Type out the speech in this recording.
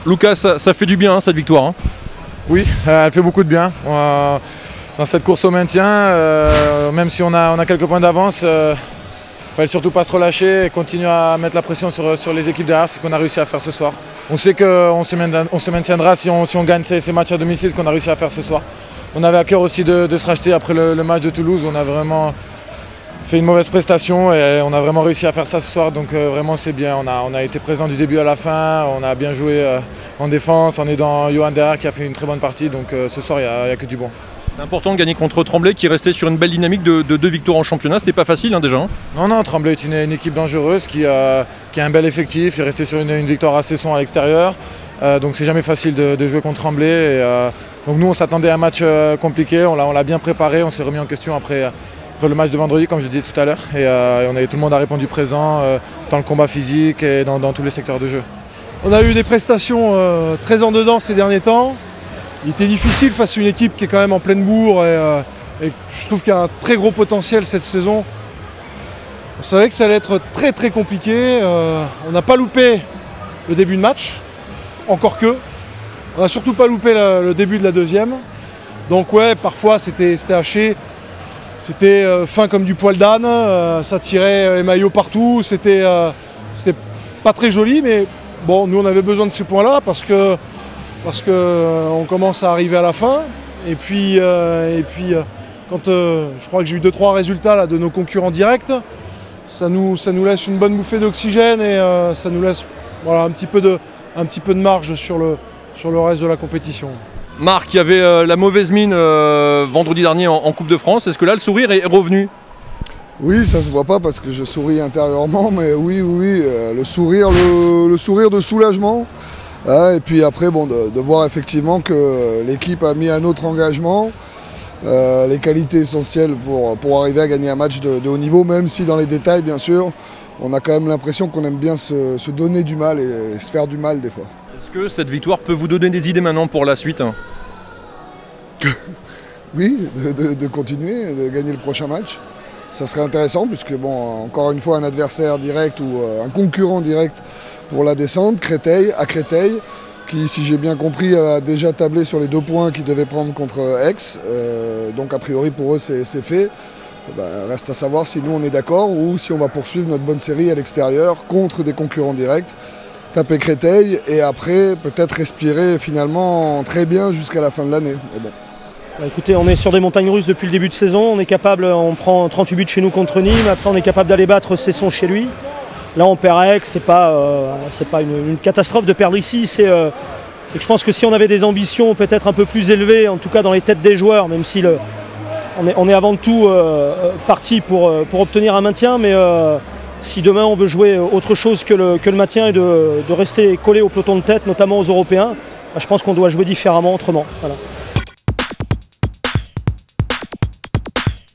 Lucas, ça fait du bien hein, cette victoire hein. Oui, elle fait beaucoup de bien. Dans cette course au maintien, même si on a quelques points d'avance, il ne fallait surtout pas se relâcher et continuer à mettre la pression sur les équipes derrière, c'est ce qu'on a réussi à faire ce soir. On sait qu'on se maintiendra si on gagne ces matchs à domicile, ce qu'on a réussi à faire ce soir. On avait à cœur aussi de se racheter après le match de Toulouse, on a vraiment fait une mauvaise prestation et on a vraiment réussi à faire ça ce soir, donc vraiment c'est bien. On a été présent du début à la fin, on a bien joué en défense, en aidant Johan derrière qui a fait une très bonne partie, donc ce soir il n'y a que du bon. C'est important de gagner contre Tremblay qui est resté sur une belle dynamique de 2 victoires en championnat, c'était pas facile hein, déjà hein. Non, Tremblay est une équipe dangereuse qui a un bel effectif, il est resté sur une victoire à Cesson à l'extérieur, donc c'est jamais facile de jouer contre Tremblay. Donc nous on s'attendait à un match compliqué, on l'a bien préparé, on s'est remis en question après le match de vendredi comme je le disais tout à l'heure et tout le monde a répondu présent dans le combat physique et dans tous les secteurs de jeu. On a eu des prestations très en dedans ces derniers temps. Il était difficile face à une équipe qui est quand même en pleine bourre et je trouve qu'il y a un très gros potentiel cette saison. On savait que ça allait être très très compliqué. On n'a pas loupé le début de match, encore que. On n'a surtout pas loupé le début de la deuxième. Donc ouais, parfois c'était haché. C'était fin comme du poil d'âne, ça tirait les maillots partout, c'était pas très joli, mais bon, nous on avait besoin de ces points-là parce que on commence à arriver à la fin. Et puis quand je crois que j'ai eu 2-3 résultats là, de nos concurrents directs, ça nous laisse une bonne bouffée d'oxygène et ça nous laisse voilà, un petit peu de marge sur le reste de la compétition. Marc, il y avait la mauvaise mine vendredi dernier en Coupe de France. Est-ce que là, le sourire est revenu? Oui, ça se voit pas parce que je souris intérieurement, mais oui, le sourire de soulagement. Et puis après, bon, de voir effectivement que l'équipe a mis un autre engagement, les qualités essentielles pour arriver à gagner un match de haut niveau, même si dans les détails, bien sûr, on a quand même l'impression qu'on aime bien se donner du mal et se faire du mal des fois. Est-ce que cette victoire peut vous donner des idées maintenant pour la suite? Oui, de continuer, de gagner le prochain match. Ça serait intéressant puisque, bon, encore une fois, un adversaire direct ou un concurrent direct pour la descente, Créteil, qui, si j'ai bien compris, a déjà tablé sur les 2 points qu'ils devaient prendre contre Aix. Donc, a priori, pour eux, c'est fait. Reste à savoir si nous, on est d'accord ou si on va poursuivre notre bonne série à l'extérieur contre des concurrents directs. Taper Créteil et après peut-être respirer finalement très bien jusqu'à la fin de l'année. Bon. Écoutez, on est sur des montagnes russes depuis le début de saison, on est capable, on prend 38 buts chez nous contre Nîmes, après on est capable d'aller battre Cesson chez lui. Là on perd à Aix, c'est pas une catastrophe de perdre ici, c'est que je pense que si on avait des ambitions peut-être un peu plus élevées, en tout cas dans les têtes des joueurs, même si on est avant tout parti pour obtenir un maintien, mais si demain on veut jouer autre chose que le maintien et de rester collé au peloton de tête, notamment aux Européens, je pense qu'on doit jouer différemment, autrement. Voilà.